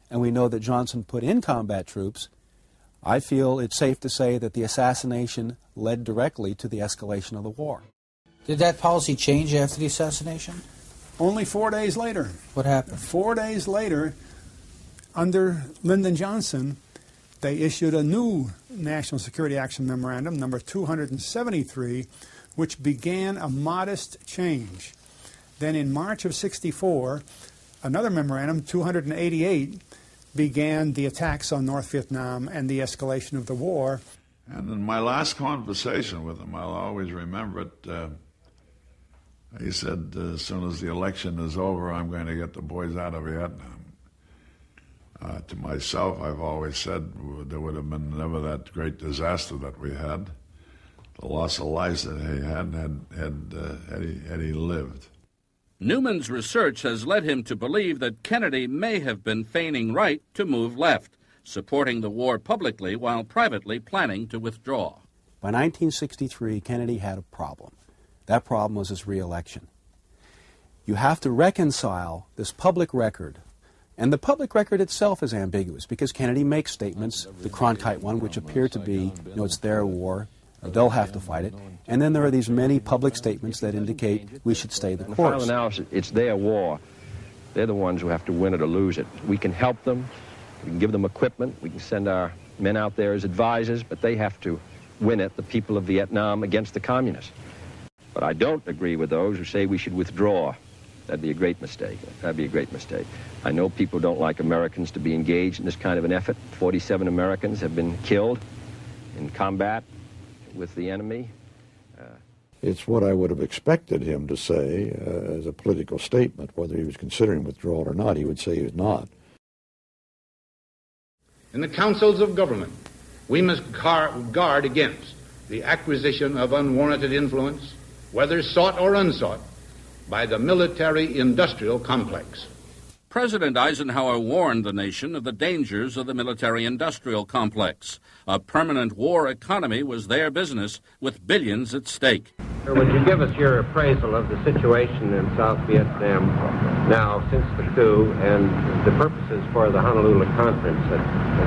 and we know that Johnson put in combat troops, I feel it's safe to say that the assassination led directly to the escalation of the war. Did that policy change after the assassination? Only 4 days later. What happened? 4 days later, under Lyndon Johnson, they issued a new National Security Action Memorandum, number 273, which began a modest change. Then in March of '64, another memorandum, 288, began the attacks on North Vietnam and the escalation of the war. And in my last conversation with him, I'll always remember it, he said, as soon as the election is over, I'm going to get the boys out of Vietnam. To myself, I've always said there would have been never that great disaster that we had, the loss of lives that he had he lived. Newman's research has led him to believe that Kennedy may have been feigning right to move left, supporting the war publicly while privately planning to withdraw. By 1963, Kennedy had a problem. That problem was his re-election. You have to reconcile this public record, and the public record itself is ambiguous because Kennedy makes statements, the Cronkite one, which appear to be, it's their war, they'll have to fight it, and then there are these many public statements that indicate we should stay the course. In the final analysis, it's their war. They're the ones who have to win it or lose it. We can help them, we can give them equipment, we can send our men out there as advisors, but they have to win it, the people of Vietnam, against the communists. But I don't agree with those who say we should withdraw. That'd be a great mistake. That'd be a great mistake. I know people don't like Americans to be engaged in this kind of an effort. 47 Americans have been killed in combat with the enemy. It's what I would have expected him to say as a political statement. Whether he was considering withdrawal or not, he would say he was not. In the councils of government, we must guard against the acquisition of unwarranted influence, whether sought or unsought, by the military-industrial complex. President Eisenhower warned the nation of the dangers of the military-industrial complex. A permanent war economy was their business, with billions at stake. Would you give us your appraisal of the situation in South Vietnam now since the coup and the purposes for the Honolulu conference?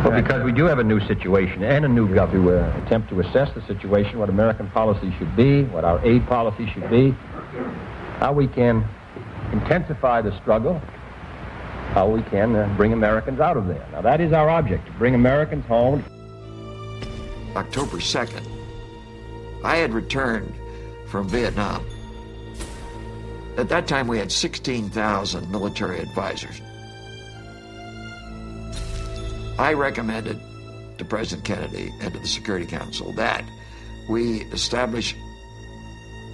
Well, because we do have a new situation and a new government to attempt to assess the situation, what American policy should be, what our aid policy should be, how we can intensify the struggle, how we can bring Americans out of there. Now, that is our object, to bring Americans home. October 2nd, I had returned from Vietnam. At that time, we had 16,000 military advisors. I recommended to President Kennedy and to the Security Council that we establish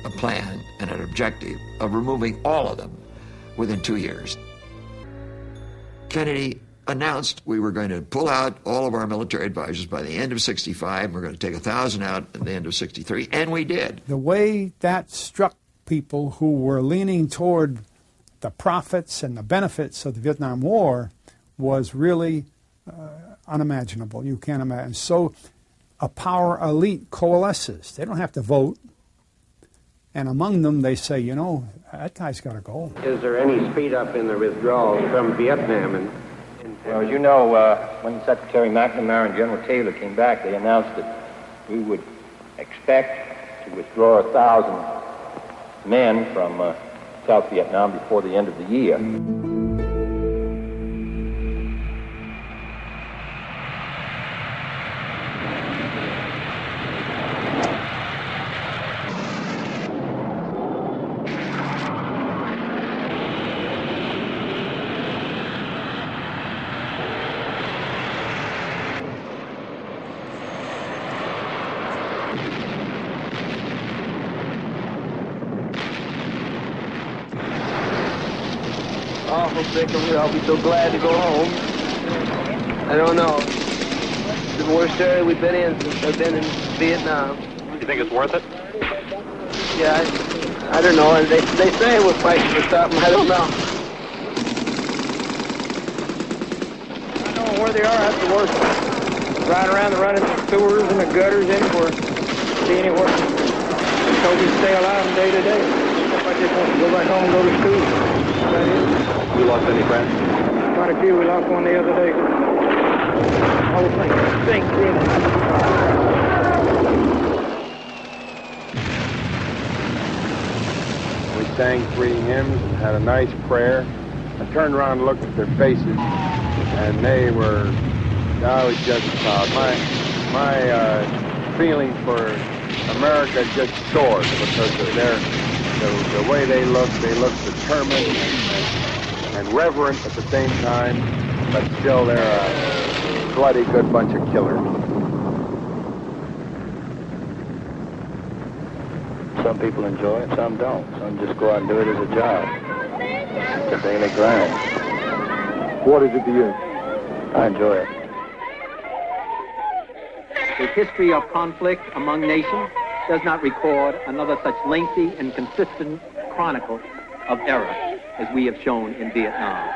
a plan and an objective of removing all of them within 2 years. Kennedy announced we were going to pull out all of our military advisors by the end of '65. We're going to take 1,000 out at the end of '63, and we did. The way that struck people who were leaning toward the profits and the benefits of the Vietnam War was really unimaginable. You can't imagine. So a power elite coalesces. They don't have to vote. And among them, they say, that guy's got to go. Is there any speed up in the withdrawal from Vietnam? Well, as you know, when Secretary McNamara and General Taylor came back, they announced that we would expect to withdraw 1,000 men from South Vietnam before the end of the year. I'll be so glad to go home. I don't know. The worst area we've been in since I've been in Vietnam. You think it's worth it? Yeah, I don't know. They say we're fighting for something. I don't know. I don't know where they are. That's the worst. Riding around running the sewers and the gutters anywhere. See anywhere. They told me to stay alive from day to day. If I just want to go back home and go to school. That is. You lost any friends? Quite a few. We lost one the other day. The whole thing stinks, really. We sang 3 hymns and had a nice prayer. I turned around and looked at their faces, and they were, I was just proud. My feeling for America just soared because of the way they look determined and reverent at the same time, but still they're a bloody good bunch of killers. Some people enjoy it, some don't. Some just go out and do it as a job. It's a daily grind. What is it to you? I enjoy it. The history of conflict among nations does not record another such lengthy and consistent chronicle of error as we have shown in Vietnam.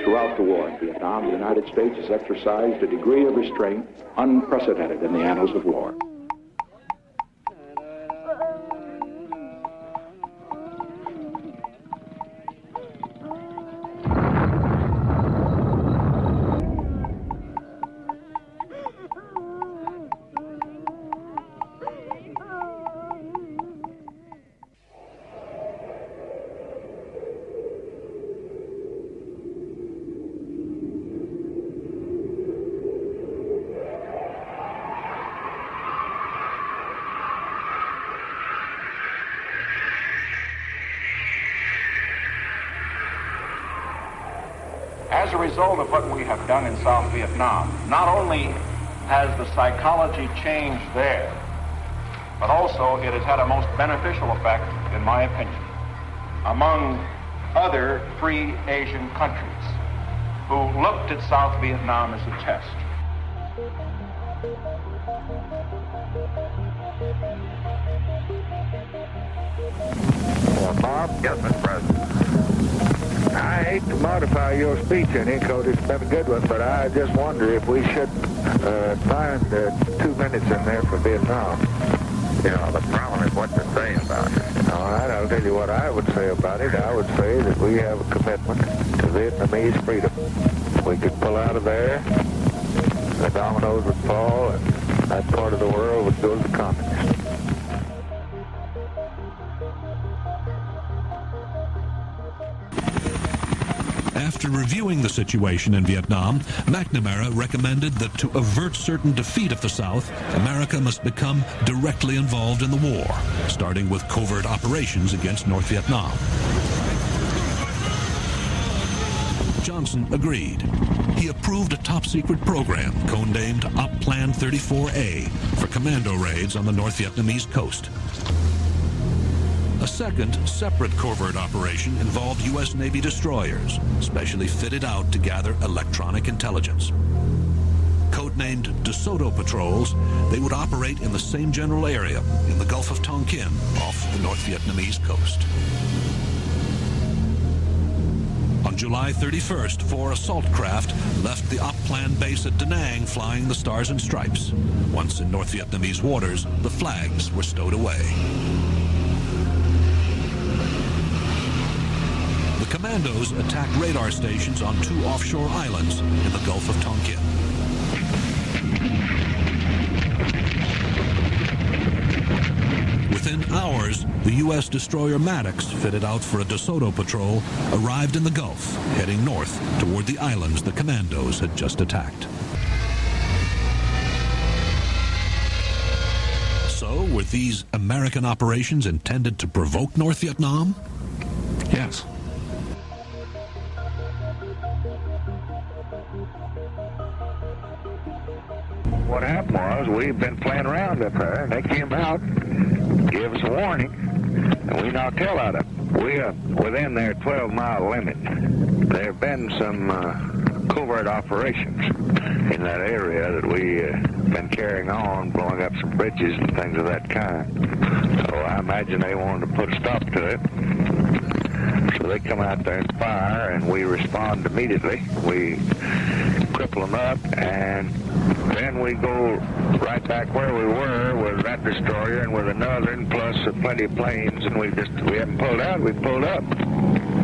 Throughout the war in Vietnam, the United States has exercised a degree of restraint unprecedented in the annals of war. As a result of what we have done in South Vietnam, not only has the psychology changed there, but also it has had a most beneficial effect, in my opinion, among other free Asian countries who looked at South Vietnam as a test. Well, Bob? Yes, Mr. President. I hate to modify your speech any, because it's been a good one, but I just wonder if we should find 2 minutes in there for Vietnam. You know, the problem is what to say about it. All right, I'll tell you what I would say about it. I would say that we have a commitment to Vietnamese freedom. We could pull out of there, the dominoes would fall, and that part of the world would go to the communists. After reviewing the situation in Vietnam, McNamara recommended that to avert certain defeat of the South, America must become directly involved in the war, starting with covert operations against North Vietnam. Johnson agreed. He approved a top-secret program codenamed Op Plan 34A for commando raids on the North Vietnamese coast. A second, separate covert operation involved U.S. Navy destroyers, specially fitted out to gather electronic intelligence. Codenamed DeSoto patrols, they would operate in the same general area in the Gulf of Tonkin off the North Vietnamese coast. On July 31st, 4 assault craft left the Op Plan base at Da Nang flying the Stars and Stripes. Once in North Vietnamese waters, the flags were stowed away. The commandos attacked radar stations on 2 offshore islands in the Gulf of Tonkin. Within hours, the U.S. destroyer Maddox, fitted out for a DeSoto patrol, arrived in the Gulf, heading north toward the islands the commandos had just attacked. So, were these American operations intended to provoke North Vietnam? Yes. What happened was we've been playing around up there, and they came out, gave us a warning, and we knocked hell out of them. We are within their 12-mile limit. There have been some covert operations in that area that we've been carrying on, blowing up some bridges and things of that kind. So I imagine they wanted to put a stop to it. So they come out there and fire, and we respond immediately. We cripple them up, and then we go right back where we were with that destroyer and with another, and plus plenty of planes, and we haven't pulled out, we pulled up.